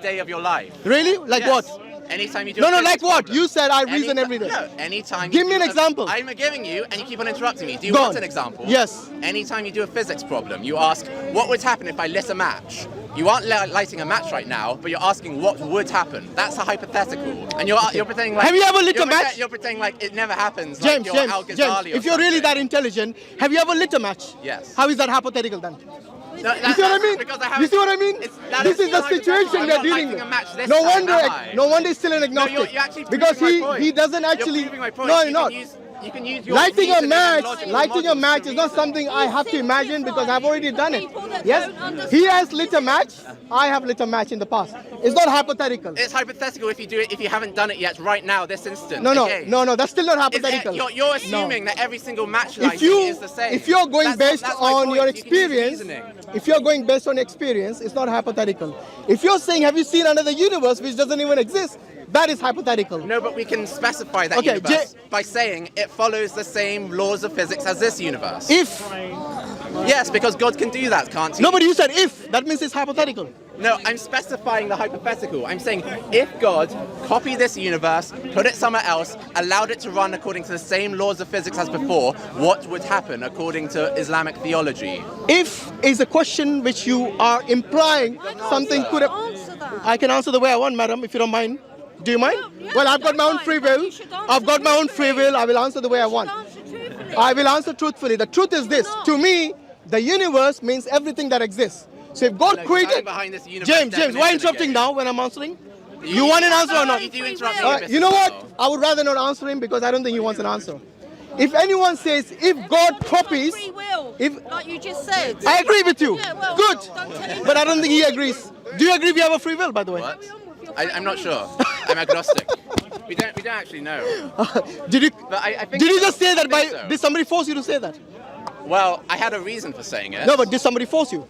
day of your life. Really? Like Yes. what? Anytime you do No, a no, physics like what? problem. You said I reason every day. No, anytime. Give you me do an example. I'm giving you, and you keep on interrupting me. Do you Go want on. an example? Yes. Anytime you do a physics problem, you ask, what would happen if I lit a match? You aren't lighting a match right now, but you're asking what would happen. That's a hypothetical. And you're pretending like... Have you ever lit a match? You're pretending like it never happens. James, like you're Al Ghazali or if you're really something. that intelligent, have you ever lit a match? Yes. How is that hypothetical then? No, You see what I mean? Because You see what I mean? This is the situation we're dealing with. No wonder he's still an agnostic. you're actually because proving my point. he doesn't actually. You're proving my point. No, You you're not. You can use your Lighting a reasoning and match, logical lighting a models match to is not reason. something I have to imagine because I've already done it. People that Yes, don't understand he has lit a match. I have lit a match in the past. It's not hypothetical. It's hypothetical if you do it if you haven't done it yet right now, this instant. No, Okay. that's still not hypothetical. You're assuming that every single match If lighting you is the same. if you're going based that's my on point. your You can use experience, reasoning. if you're going based on experience, it's not hypothetical. If you're saying, have you seen another universe which doesn't even exist, that is hypothetical. No, but we can specify that Okay, universe by saying it follows the same laws of physics as this universe. If Yes, because God can do that, can't he? no, but you said if, that means it's hypothetical. No, I'm specifying the hypothetical. I'm saying if God copied this universe, put it somewhere else, allowed it to run according to the same laws of physics as before, what would happen according to Islamic theology? If is a question which you are implying something could have. Answer that. I can answer the way I want, madam, if you don't mind. Do you mind? Yeah, Well, I've got my own that's free fine, but will. you should answer I've got my own free truthfully. will. I will answer the way I want. Answer truthfully. I will answer truthfully. The truth is this. To me, the universe means everything that exists. So if God Like, created... standing behind this universe James, why definition interrupting again. now when I'm answering? You want an answer or not? You do interrupt me. All right, you know what? I would rather not answer him because I don't think he wants an answer. If anyone says, if God copies... Free will, If, like you just said. I agree with you. Yeah, well, Good. don't tell him. But I don't think he agrees. Do you agree we have a free will, by the way? What? I'm not sure. I'm agnostic. We don't actually know. Did you... But I think Did you so. just say that I by... think so. Did somebody force you to say that? Well, I had a reason for saying it. No, but did somebody force you?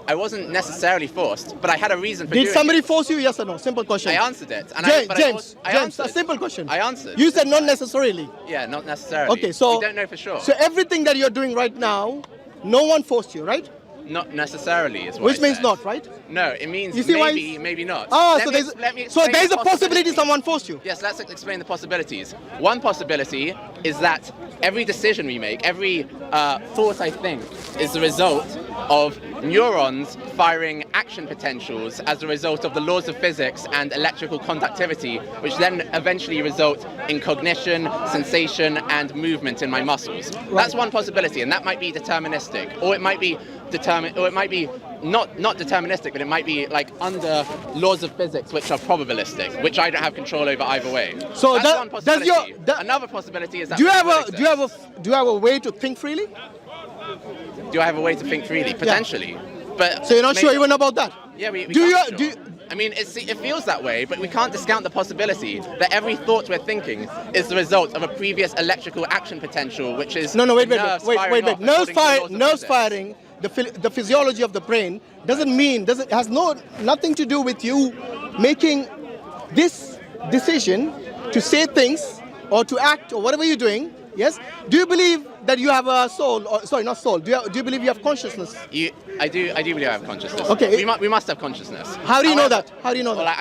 I wasn't necessarily forced, but I had a reason for Did doing somebody it. forced you? Yes or no? Simple question. I answered it. And James, but James, I James, a answered. simple question. I answered. You said not necessarily. Yeah, not necessarily. Okay, so... We don't know for sure. So everything that you're doing right now, no one forced you, right? Not necessarily is what Which I means said. not, right? No, it means You see why maybe, it's- maybe not. Ah, Let so me there's... ex- let me So explain there's the a possibility possibilities. someone forced you. Yes, let's explain the possibilities. One possibility is that every decision we make, every thought I think, is the result of neurons firing action potentials as a result of the laws of physics and electrical conductivity, which then eventually result in cognition, sensation, and movement in my muscles. That's one possibility, and that might be deterministic, or it might be not deterministic, but it might be like under laws of physics which are probabilistic, which I don't have control over either way. So that's that- one does possibility. your- Another possibility is that Do you have physics a exists. do you have a way to think freely? Do I have a way to think freely? Potentially. But So you're not sure maybe- even about that? Yeah, we Do can't you- be do sure. I mean, it feels that way, but we can't discount the possibility that every thought we're thinking is the result of a previous electrical action potential, which is Wait. nerves firing off Nerves according to the laws of nerves physics. firing, the physiology of the brain has nothing to do with you making this decision to say things or to act or whatever you're doing. Yes. Do you believe that you have a soul? Or, sorry, not soul. Do you believe you have consciousness? I do believe I have consciousness. Okay. We must have consciousness. How do you know However- that? How do you know Well, that?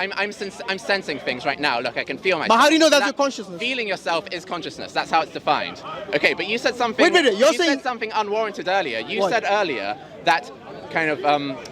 I'm sensing things right now. Look, I can feel myself. But how do you know that's your consciousness? Feeling yourself is consciousness. That's how it's defined. Okay, but you said something. Wait, you're you saying- said something unwarranted earlier. You What? said earlier that kind of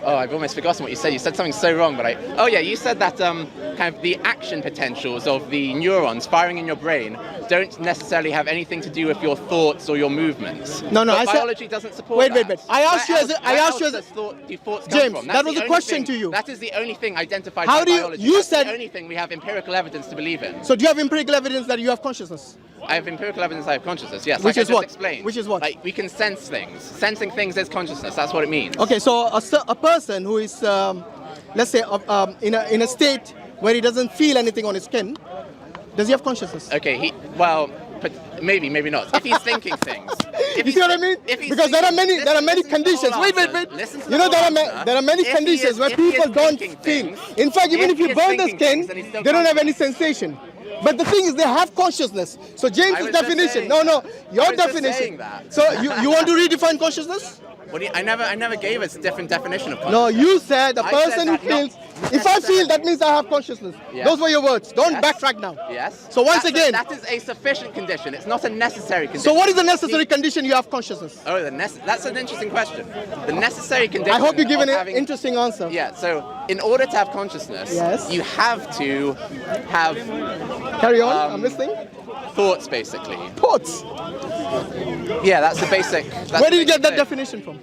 I've almost forgotten what you said. You said something so wrong, but you said that kind of the action potentials of the neurons firing in your brain don't necessarily have anything to do with your thoughts or your movements. No, But I said- biology doesn't support Wait. that. I asked you as a- Where I asked else you as a- does thoughts come James, from? that That's was the a only question thing- to you. That is the only thing identified How by do you- biology. you That's said- the only thing we have empirical evidence to believe in. So do you have empirical evidence that you have consciousness? I have empirical evidence I have consciousness, yes. Which like is I just what? explained. Which is what? Like we can sense things. Sensing things is consciousness. That's what it means. Okay, so a person who is, let's say, in a state where he doesn't feel anything on his skin, does he have consciousness? Okay, maybe not. If he's thinking things. You see what I mean? Because there are many Listen to the conditions. whole Wait. answer. Listen to You the know whole there answer. are many If he conditions is- where if he is people don't thinking feel. things- In fact, even if if he you is burn the thinking skin, things and he's still they don't have conscious. any sensation. But the thing is, they have consciousness. So I James's was just definition. saying No, that. I your was just definition. saying that. So you want to redefine consciousness? What do you, I never gave a different definition of consciousness. No, you said the I person said who that feels. If I feel, that means I have consciousness. Yes. Those were your words. Don't Yes. backtrack now. Yes. So once again. that is a sufficient condition. It's not a necessary condition. So what is the necessary condition you have consciousness? Oh, that's an interesting question. The necessary condition. I hope you give of an having, interesting answer. Yeah. So in order to have consciousness, Yes. you have to have Carry on. I'm listening. thoughts, basically. Thoughts. Yeah, that's the basic. Where did you get that definition from?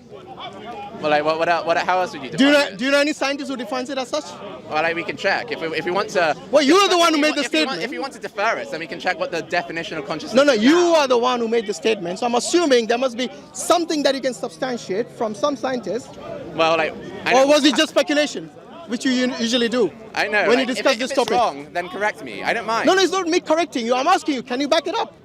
Well, like, how else would you Do define it? you know any scientist who defines it as such? Well, like, we can check if we want to. Well, you are the one who made the if you want- statement. If you want to defer it, then we can check what the definition of consciousness. No, is you now. are the one who made the statement. So I'm assuming there must be something that you can substantiate from some scientist. Well, like. Or was it just speculation, which you usually do? I know. When like, you discuss if this it's topic. wrong, then correct me. I don't mind. No, it's not me correcting you. I'm asking you, can you back it up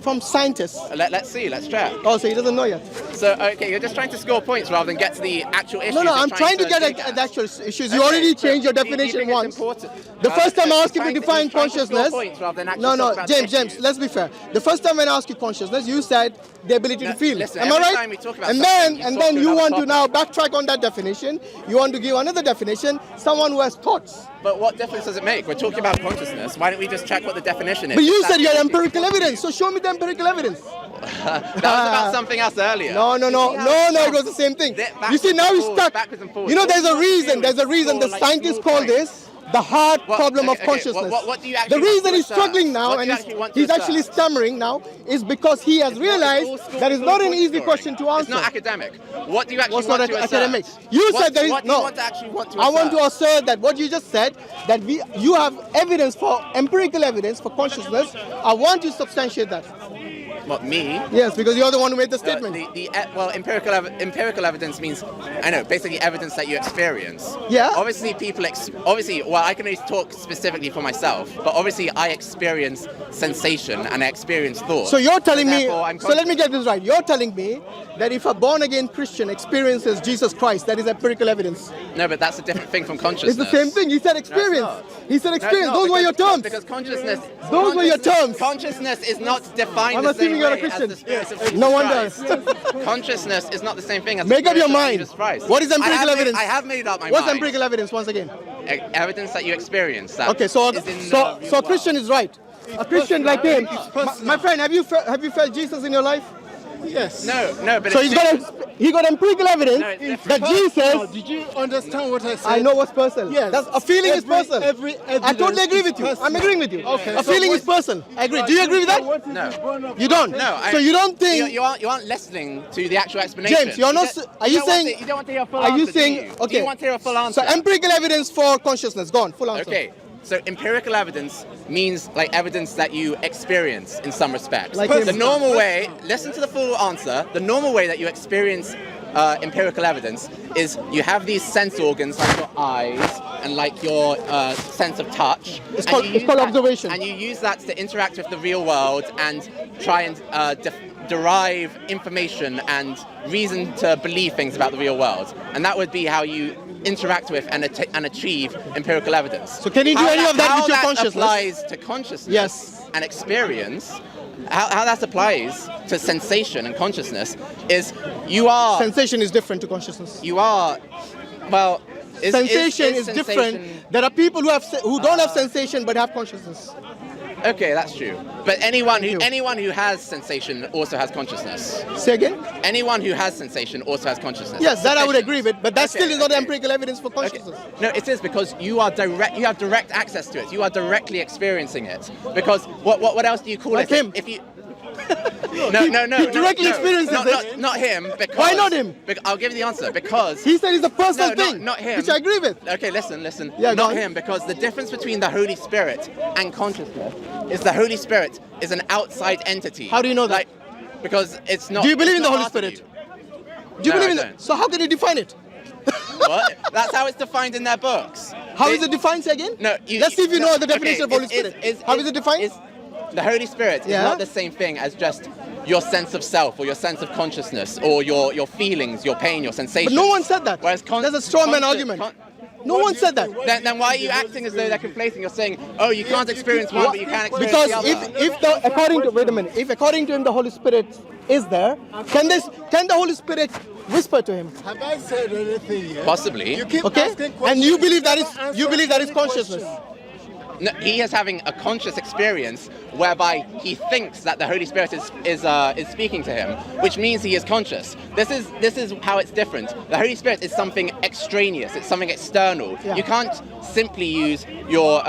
from scientists? Let's see. Let's check. Oh, so he doesn't know yet. So, okay, you're just trying to score points rather than get to the actual issues. No, you're I'm trying to get dig at at. the actual issues. You Okay, already so changed your do you definition think it's once. important? The first time I asked you to He's define trying to score consciousness. points rather than actually No, talk about James, issues. let's be fair. The first time when I asked you consciousness, you said the ability No, to feel. listen, Am I every right? time we talk about and something, then you talk to you another want to now topic. backtrack on that definition. You want to give another definition. Someone who has thoughts. But what difference does it make? We're talking about consciousness. Why don't we just check what the definition is? But you If that's said you had the issue. empirical evidence. So show me the empirical evidence. That was about something else earlier. No, it was the same thing. You see, now he's stuck. Backwards and forwards. You know, there's a All you reason. want to There's a do reason. is The score, like, scientists small call this the hard What- problem of okay, consciousness. what do you actually The want reason to he's assert? struggling now What do and you actually want to he's actually assert? stammering now is because he has realized It's all that it's not an point easy scoring. question to answer. It's not academic. What do you actually What's want not to assert? academic? You said there is What do you no. want to actually want to I want to assert? assert that what you just said, that you have evidence for empirical evidence for consciousness. I want to substantiate that. What, me? Yes, because you're the one who made the statement. Well, empirical evidence means, I know, basically evidence that you experience. Yeah. Obviously, well, I can only talk specifically for myself, but obviously I experience sensation and I experience thought. So you're telling me, Therefore, I'm so let me get this right. You're telling me that if a born-again Christian experiences Jesus Christ, that is empirical evidence. No, but that's a different thing from consciousness. It's the same thing. He said experience. not. He said No, it's experience. not, Those were your because- terms. Because consciousness. Those were your terms. Consciousness is not defined I'm the same assuming you're a way as Christian. the Spirit of Jesus No wonder. Christ. Consciousness is not the same thing as Make the up your Spirit of mind. Jesus Christ. What is empirical evidence? I have made up my What's mind. empirical evidence once again? Evidence that you experience. That Okay, so is in the real a Christian world. is right. A Christian like him. personal. My friend, have you felt Jesus in your life? Yes. No, but So it's he got empirical evidence No, it's different. that Now, Jesus. did you understand what I said? I know what's personal. Yes. That's a feeling is Every- personal. every I totally evidence agree is with you. I'm personal. agreeing with you. Okay, A so feeling what- is personal. I agree. Do you agree with that? No. You don't. No. So you don't think? you aren't listening to the actual explanation. James, you're not. Are you saying? You don't want to hear a full Are you answer, saying? do you? Okay. Do you want to hear a full answer? So empirical evidence for consciousness. Go on. Full answer. Okay. So empirical evidence means like evidence that you experience in some respects. Like the him. normal way, listen to the full answer, the normal way that you experience empirical evidence is you have these sense organs like your eyes and like your sense of touch. It's and called- you it's use called that- observation. And you use that to interact with the real world and try and derive information and reason to believe things about the real world. And that would be how you interact with and achieve empirical evidence. So can you do any of that with your consciousness? How that applies to consciousness Yes. and experience, how that applies to sensation and consciousness is you are, Sensation is different to consciousness. well, Sensation is sensation- different. There are people who don't have sensation but have consciousness. Okay, that's true. But anyone who has sensation also has consciousness. Say again? Anyone who has sensation also has consciousness. Yes, that I would Sufficient. agree with, but that Okay, still is not okay. empirical evidence for Okay. consciousness. No, it is because you have direct access to it. You are directly experiencing it. Because what else do you call Like it? him. If you He directly experiences it. Not him. Because, Why not him? I'll give you the answer. Because He said it's a personal No, thing, not him. which I agree with. Okay, listen. Yeah, go Not on. him, because the difference between the Holy Spirit and consciousness is the Holy Spirit is an outside entity. How do you know that? Because it's not. Do you believe in it's the not Holy part of Spirit? you. Do you No, believe I in don't. that? So how can you define it? What? That's how it's defined in their books. How is it defined again? No. Let's see if you know the okay, definition of Holy Spirit. How is it defined? The Holy Spirit Yeah. is not the same thing as just your sense of self or your sense of consciousness or your feelings, your pain, your sensations. But no one said that. Whereas There's a straw man argument. No one said that. Then why are you acting as though they're conflating? You're saying, oh, you can't experience one, but you can experience Because the other. if according to him the Holy Spirit is there, can the Holy Spirit whisper to him. Have I said anything yet? Possibly. You keep Okay? asking questions. And you believe that never is answer any consciousness. question. No, he is having a conscious experience whereby he thinks that the Holy Spirit is speaking to him, which means he is conscious. This is how it's different. The Holy Spirit is something extraneous. It's something external. Yeah. You can't simply use your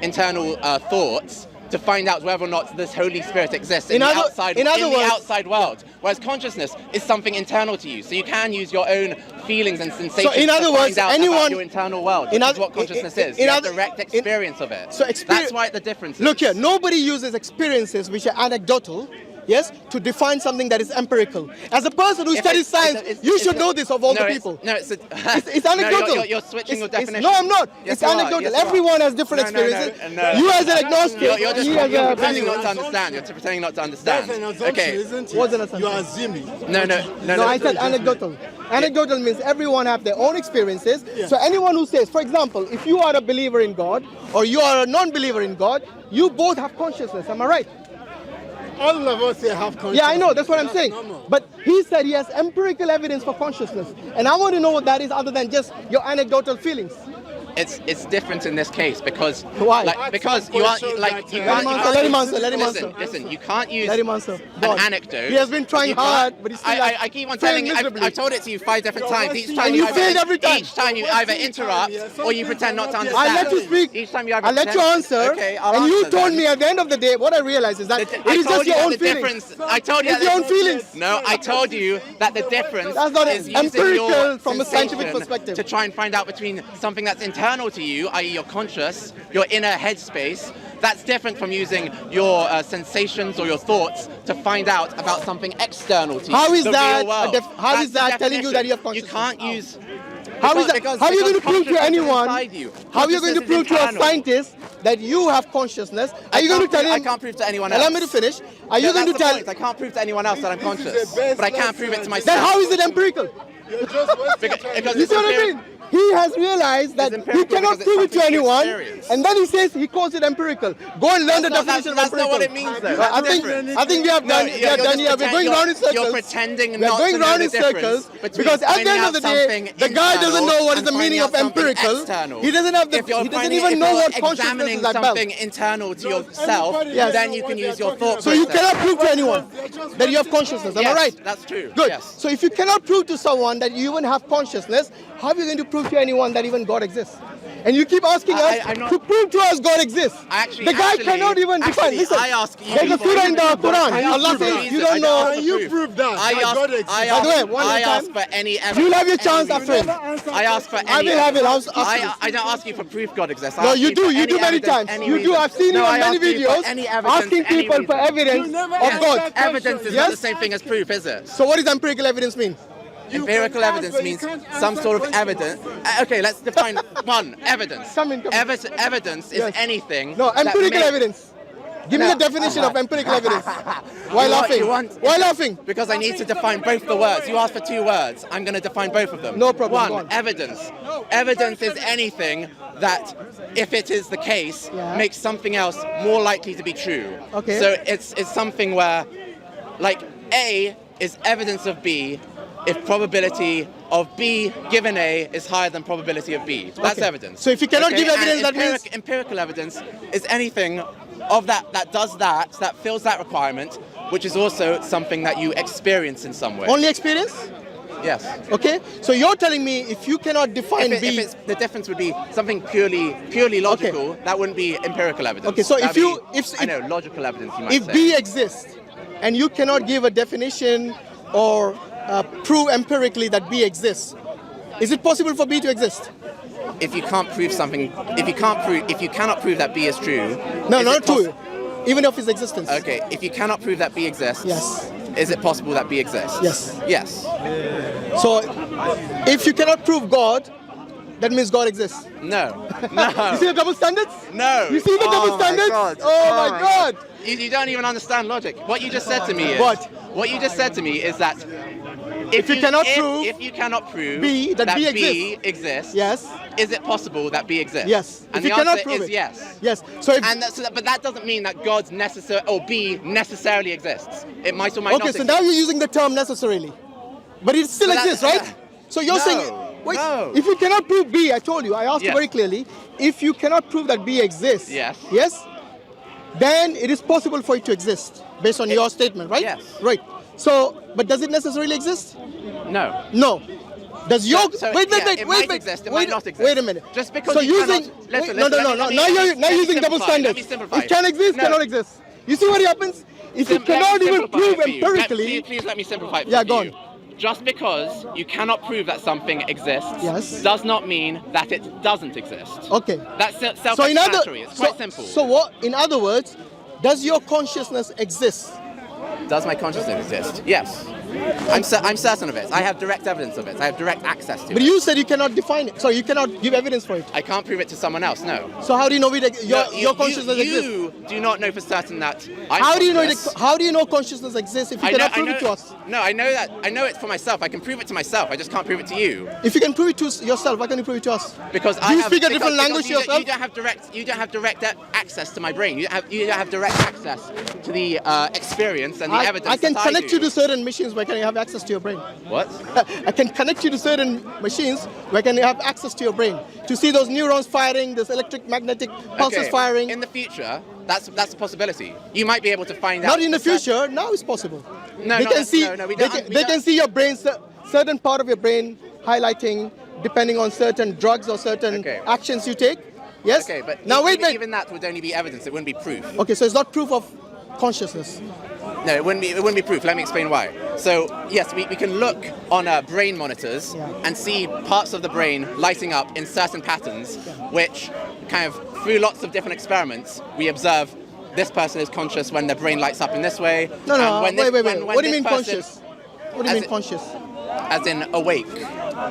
internal thoughts to find out whether or not this Holy Spirit exists in the outside world. Whereas consciousness is something internal to you. So you can use your own feelings and sensations So in other to words, find out anyone- about your internal world. in Which is oth- what consciousness in- is. in You have other- direct in- experience of it. So That's why the difference is. Look here, nobody uses experiences which are anecdotal, yes, to define something that is empirical. As a person who If studies science, you should know this of all the people. It's It's anecdotal. No, you're switching your definition. No, I'm not. Yes, it's you are. anecdotal. Yes, you are. Everyone has different No, no, no, experiences. no. You as an agnostic, You're just me as you're a pretending not to believer. understand. You're pretending not to That's understand. an assumption, Okay. isn't it? What's an assumption? You are assuming. No, I said anecdotal. Anecdotal means everyone have their own experiences. Yeah. So anyone who says, for example, if you are a believer in God or you are a non-believer in God, you both have consciousness. Am I right? All of us here have consciousness. Yeah, I know. That's what I'm saying. normal. But he said he has empirical evidence for consciousness. And I want to know what that is other than just your anecdotal feelings. It's different in this case because Why? because you are like you Let him can't. answer, let him answer, let him answer. Listen, you can't use Let him answer. Go an on. anecdote. He has been trying You can't- hard, but he's still I keep on telling you. I've told it to you 5 different times. Each time And you failed every time. Each time you either interrupt or you pretend not to understand. I let you speak. Each time you either I let you pretend- answer. Okay, I'll and you answer told then. me at the end of the day, what I realized is that it I is told just you your that own the feelings. difference. I told you It's that your own feelings. No, I told you that the difference That's not is using empirical your from a scientific sensation perspective. to try and find out between something that's internal to you, i.e. your conscious, your inner headspace. That's different from using your sensations or your thoughts to find out about something external to you. How is the that real world. a how That's is the that telling you that you have definition. consciousness? You can't use. How is that? because- How are you going to because prove to consciousness is anyone? inside you. How are you going to Consciousness prove is to a internal. scientist that you have consciousness? Are you going to tell him? I can't prove to anyone else. Allow me to finish. Are you No, going to that's the tell? point. I can't prove to anyone else that I'm This is the conscious, best but I can't prove it to myself. Then how is it empirical? You're just wasting Because- time. because You see what I empiric- mean? He has realized that It's he empirical cannot because it's prove it to something you anyone, experience. and then he says he calls it empirical. Go and learn the definition That's of not empirical. what it means, though. I That's think different. I think we have No, done. you're We have just done here. We're pretend- going round in circles. You're pretending We're not going to know round the in difference circles between because at the finding end of out the day, something the guy doesn't internal know what is and the meaning finding of out something empirical. external. He doesn't have the. If you're He doesn't finding- even if know you're what consciousness examining is about. something internal to yourself, Yes. then you can use your thought So you process. cannot prove to anyone that you have consciousness. Am I Yes, right? that's true. Good. Yes. So if you cannot prove to someone that you even have consciousness, how are you going to prove to anyone that even God exists? And you keep asking us I'm not- to prove to us God exists. Actually- the guy actually- cannot even define. actually, Listen, I ask you there's a for surah in the evidence. Quran. I ask Allah you for says reason. you don't I know. ask Can you prove that? I that ask, God exists? I By the way, ask, one I at a ask time. for any evidence. You'll have your chance any after reason. him. I ask for any I will have it. evidence. I'll ask you. I don't ask you for proof God exists. I No, ask you for do. You any do many evidence, times. any You do. reason. I've seen you No, on I many ask you for videos any evidence, asking any people for reason. evidence You never of asked God. that Evidence is question. not Yes? the same thing as proof, is it? So what does empirical evidence mean? Empirical can evidence answer, you means can't some answer sort of questions. evidence. Okay, let's define one. Evidence. Come in. Evidence is Yes. anything. No, that empirical may- evidence. Give me No. the definition of empirical evidence. Why You laughing? want- Why laughing? Because I need to define both the words. You asked for 2 words. I'm going to define both of them. No problem, go One, on. evidence. Evidence is anything that, if it is the case, Yeah. makes something else more likely to be true. Okay. So it's something where, like, A is evidence of B if probability of B given A is higher than probability of B. That's Okay. evidence. So if you cannot give And evidence, that means- empirical evidence is anything of that does that fills that requirement, which is also something that you experience in some way. Only experience? Yes. Okay. So you're telling me if you cannot define If B. it's, the difference would be something purely logical. That wouldn't be empirical evidence. Okay, so if That'd you- be, if- I know logical evidence, you might If say. B exists and you cannot give a definition or prove empirically that B exists, is it possible for B to exist? If you can't prove something, if you cannot prove that B is true. No, is not it poss- true. Even of its existence. Okay, if you cannot prove that B exists. Yes. Is it possible that B exists? Yes. Yes. So if you cannot prove God, that means God exists. No. No. You see the double standards? No. You see the double Oh my standards? God. Oh my God. You don't even understand logic. What you just said to me is. What? What you just said to me is that. If you cannot prove if you cannot prove B, that B B exists, Yes. is it possible that B exists? Yes. And If the you cannot answer prove is it. yes. Yes. So if But that doesn't mean that God's necessary or B necessarily exists. It might or might not okay, so exist. now you're using the term necessarily. But it still But exists, that's- right? So you're No, saying, wait, no. if you cannot prove B, I told you, I asked you Yes. very clearly, if you cannot prove that B exists, Yes. then it is possible for it to exist, based on your statement, right? Yes. Right. So, but does it necessarily exist? No. No. Does your So, wait, yeah, it might exist, it might not exist. Wait a minute. Just because so you using cannot- listen, no, listen, no, let no, me- no. let me- Now let me you're using double simplify, let me standards. simplify. It can exist, No. cannot exist. You see what happens? If you Let me cannot even simplify prove it for you. empirically, Please let me simplify it Yeah, for go you. Just because you cannot prove that something exists Yes. does not mean that it doesn't exist. okay. That's So in self-explanatory. It's quite so, simple. so what? In other words, does your consciousness exist? Does my consciousness exist? Yes. I'm certain of it. I have direct evidence of it. I have direct access to But it. you said you cannot define it, so you cannot give evidence for it. I can't prove it to someone else, no. So how do you know No, your consciousness exists? You do not know for certain that I'm How do you know conscious. how do you know consciousness exists if you cannot prove it to us? No, I know that. I know it for myself. I can prove it to myself. I just can't prove it to you If you can prove it to yourself, why can't you prove it to us? because Do you have, speak a because- different because language you don't- yourself? You don't have direct access to my brain. You don't have direct access to the experience and the evidence. I can that connect do. you to certain machines where can you have access to your brain. What? I can connect you to certain machines where can you have access to your brain to see those neurons firing, this electric magnetic pulses Okay, firing. in the future. That's a possibility. You might be able to find out. Not in the for certain- future. Now it's possible. No, they no, can that's- see. no, we they don't- can, we they don't- can see your brain, certain part of your brain highlighting, depending on certain drugs or certain Okay. actions you take. Yes. Okay, but now wait. even that would only be evidence. It wouldn't be proof. Okay, so it's not proof of consciousness. No, it wouldn't be proof. Let me explain why. So, yes, we can look on brain monitors Yeah. and see parts of the brain lighting up in certain patterns, which kind of, through lots of different experiments, we observe this person is conscious when their brain lights up in this way. No, and no. when Wait. when What do you this mean person- conscious? What do you As mean in- conscious? As in awake.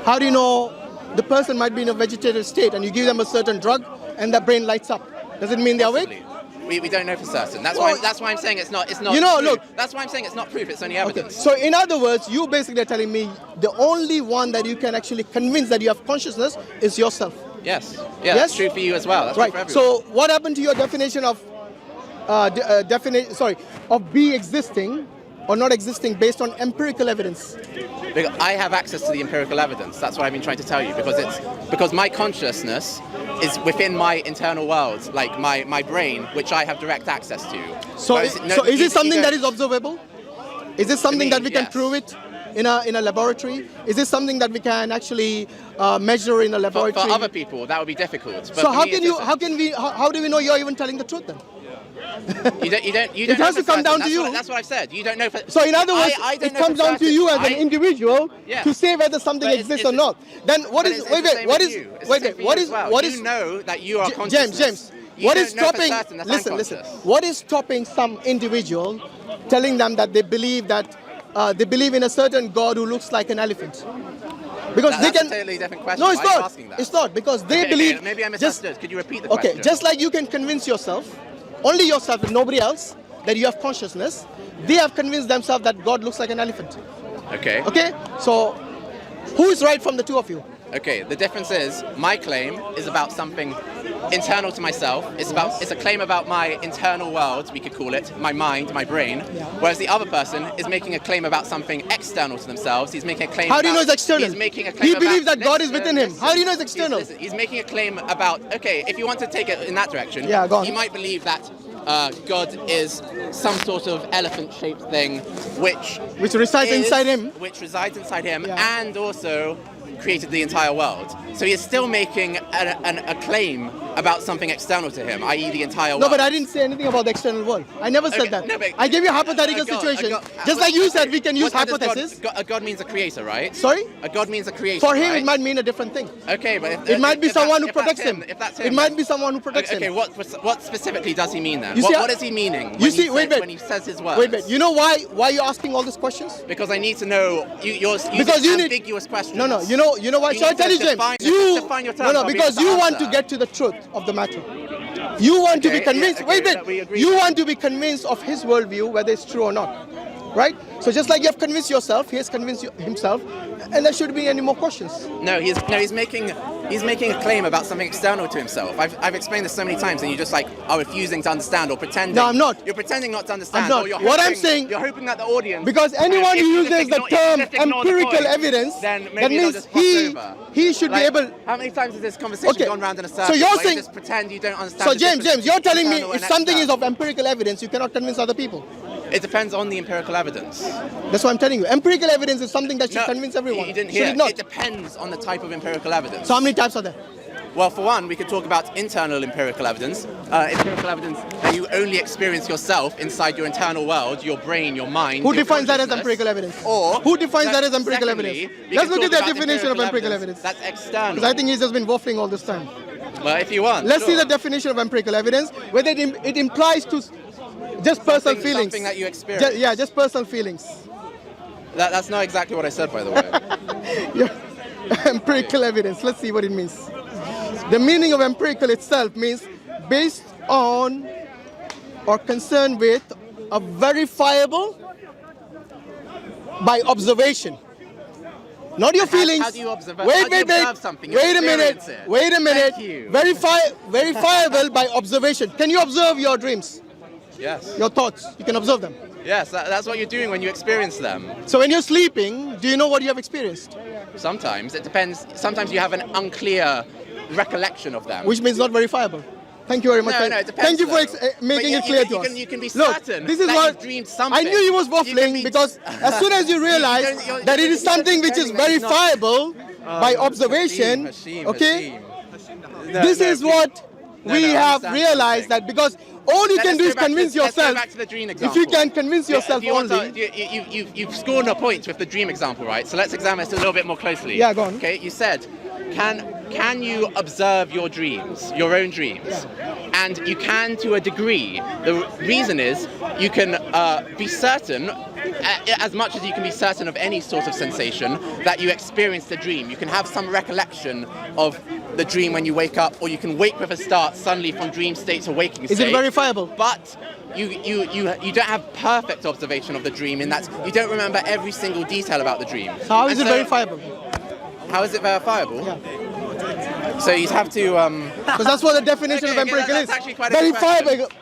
How do you know the person might be in a vegetative state and you give them a certain drug and their brain lights up? Does it mean they're awake? Possibly. We don't know for certain. That's Well, why I'm saying it's not. You know, proof. look. That's why I'm saying it's not proof. It's only Okay. evidence. So in other words, you basically are telling me the only one that you can actually convince that you have consciousness is yourself. Yes. Yeah. Yes? That's true for you as well. That's true for Right. everyone. So what happened to your definition of of B existing or not existing based on empirical evidence? Because I have access to the empirical evidence. That's what I've been trying to tell you. Because my consciousness is within my internal world, like my brain, which I have direct access to. So, Whereas is you it something that don't. is observable? Is this something me, that we can yes. prove it in a laboratory? Is this something that we can actually measure in a For laboratory? other people, that would be difficult. But So for me, how do we know you're even telling the truth then? You don't. It has know to for come down certain. to you. That's what I've said. You don't know for. So in other words, I don't it know comes for down to certain. you as an individual Yeah. to say whether something But exists it's- or not. Then what But is it's wait the wait same what with is you. It's wait the same wait for what you is as well. what You is know that you are James conscious. You what don't is know for stopping certain that I'm listen conscious. what is stopping some individual telling them that they believe in a certain god who looks like an elephant? Because they That's can a totally different question. No, it's Why are you not. asking that? It's not because they Okay, believe maybe I just misunderstood. Could you repeat the okay question? just like you can convince yourself, only yourself and nobody else, that you have consciousness. They have convinced themselves that God looks like an elephant. Okay. Okay? So, who is right from the two of you? Okay. The difference is my claim is about something internal to myself. It's a claim about my internal world, we could call it, my mind, my brain. Whereas the other person is making a claim about something external to themselves. He's making a claim. How do you know about- it's external? He's making a claim. He about- believes that God is Listen, within him. listen. How do you know it's external? He's making a claim about. Okay, if you want to take it in that direction, Yeah, go on. he might believe that God is some sort of elephant-shaped thing, which resides is- inside him. which resides inside him, Yeah. and also created the entire world. So he is still making a claim about something external to him, i.e. the entire world. No, but I didn't say anything about the external world. I never said Okay, that. no, but- I gave you a hypothetical A God- situation. a God- Just like you said, we can use what does hypothesis. A God means a creator, right? Sorry? A God means a creator. For him, right? it might mean a different thing. Okay, but if, It might be if that- someone who if that's protects him. If that's It him, might be someone who protects okay, him. what specifically does he mean then? You see, What is he meaning? you when see, he wait, says, wait. when he says his words? Wait. You know why you're asking all these questions? Because I need to know you're Because you need ambiguous questions. No. You know why? You Shall I need tell to you, James? define- You define your terms, no, I'll be because able to you want to answer. get to the truth of the matter. You want to Okay, be convinced. yeah, okay, wait. that we agree You with. want to be convinced of his worldview, whether it's true or not. right? So just like you have convinced yourself, he has convinced himself, and there shouldn't be any more questions. No, he's making a claim about something external to himself. I've explained this so many times, and you just like are refusing to understand or pretending. No, I'm not. You're pretending not to understand. I'm not. Or you're What hoping, I'm saying, you're hoping that the audience. Because anyone who uses the term empirical evidence, then that means he should be able. How many times has this conversation gone round in a circle? So you're saying, you just pretend you don't understand. So James, you're telling me if something is of empirical evidence, you cannot convince other people. It depends on the empirical evidence. That's what I'm telling you. Empirical evidence is something that should convince everyone. You didn't should hear. it not? It depends on the type of empirical evidence. So how many types are there? Well, for one, we could talk about internal empirical evidence. Empirical evidence that you only experience yourself inside your internal world, your brain, your mind. Who defines that as empirical evidence? Or who defines that as empirical evidence? Let's look at the definition of empirical evidence. That's external. Because I think he's just been waffling all this time. Well, if you want. Let's see the definition of empirical evidence, whether it implies to just personal feelings. Something that you experience. Just personal feelings. That's not exactly what I said, by the way. Empirical evidence. Let's see what it means. The meaning of empirical itself means based on or concerned with a verifiable by observation. Not your feelings. How do you observe? Wait a minute. Verifiable by observation. Can you observe your dreams? Yes. Your thoughts. You can observe them. Yes, that's what you're doing when you experience them. So when you're sleeping, do you know what you have experienced? Sometimes. It depends. Sometimes you have an unclear recollection of them. Which means not verifiable. Thank you very much. No, it depends. Thank you for making it clear to us. You can be certain. Look, this is what dreamed something. I knew he was waffling because as soon as you realize that it is something which is verifiable by observation, okay? This is what we have realized, that because all you can do is convince yourself. Let's go back to the dream example. If you can convince yourself only. You've scored a point with the dream example, right? So let's examine this a little bit more closely. Yeah, go on. Okay, you said, can you observe your dreams, your own dreams? And you can to a degree. The reason is you can be certain, as much as you can be certain of any sort of sensation, that you experienced the dream. You can have some recollection of the dream when you wake up, or you can wake with a start suddenly from dream state to waking state. Is it verifiable? But you don't have perfect observation of the dream in that you don't remember every single detail about the dream. So how is it verifiable? How is it verifiable? Yeah. So you'd have to... Because that's what the definition of empirical is.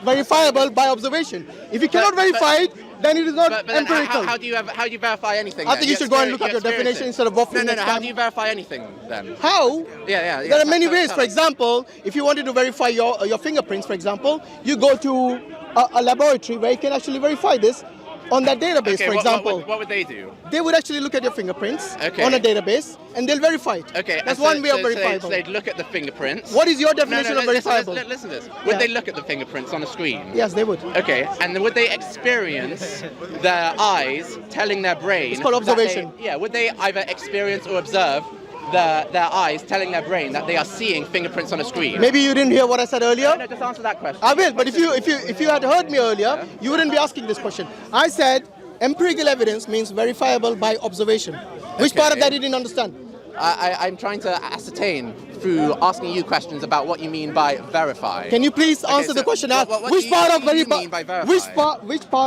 Verifiable by observation. If you cannot verify it, then it is not empirical. How do you verify anything? I think you should go and look at your definition instead of waffling. No. How do you verify anything then? How? Yeah. There are many ways. For example, if you wanted to verify your fingerprints, for example, you go to a laboratory where you can actually verify this on that database, for example. What would they do? They would actually look at your fingerprints on a database and they'll verify it. Okay. That's one way of verifiable. So they'd look at the fingerprints. What is your definition of verifiable? Listen to this. Would they look at the fingerprints on a screen? Yes, they would. Okay. And would they experience their eyes telling their brain? It's called observation. Would they either experience or observe their eyes telling their brain that they are seeing fingerprints on a screen? Maybe you didn't hear what I said earlier. No, just answer that question. I will, but if you had heard me earlier, you wouldn't be asking this question. I said empirical evidence means verifiable by observation. Which part of that you didn't understand? I'm trying to ascertain through asking you questions about what you mean by verify. Can you please answer the question? Which part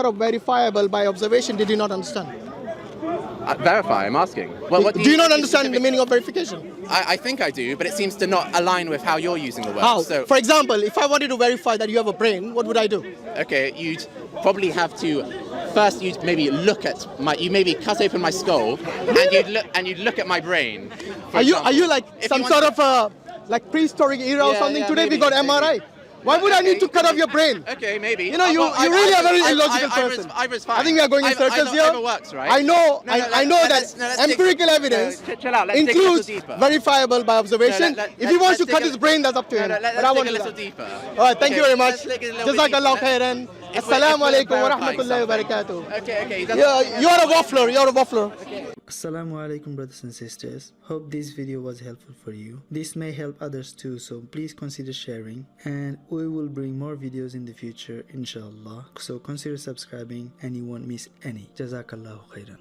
of verifiable by observation did you not understand? Verify, I'm asking. Do you not understand the meaning of verification? I think I do, but it seems to not align with how you're using the word. How? So, for example, if I wanted to verify that you have a brain, what would I do? Okay, you'd probably have to first you'd maybe cut open my skull and you'd look at my brain. Are you like some sort of like prehistoric era or something? Today we got MRI. Why would I need to cut off your brain? Okay, maybe. You know, you're really a very illogical person. I think we are going in circles here. Works, right? I know that empirical evidence includes verifiable by observation. If he wants to cut his brain, that's up to him. But I want to little deeper. All right, thank you very much. Jazakallah khairan. Assalamu alaikum wa rahmatullahi wa barakatuh. Okay. You're a waffler. Assalamu alaikum, brothers and sisters. Hope this video was helpful for you. This may help others too, so please consider sharing, and we will bring more videos in the future, inshallah. So consider subscribing and you won't miss any. Jazakallahu khairan.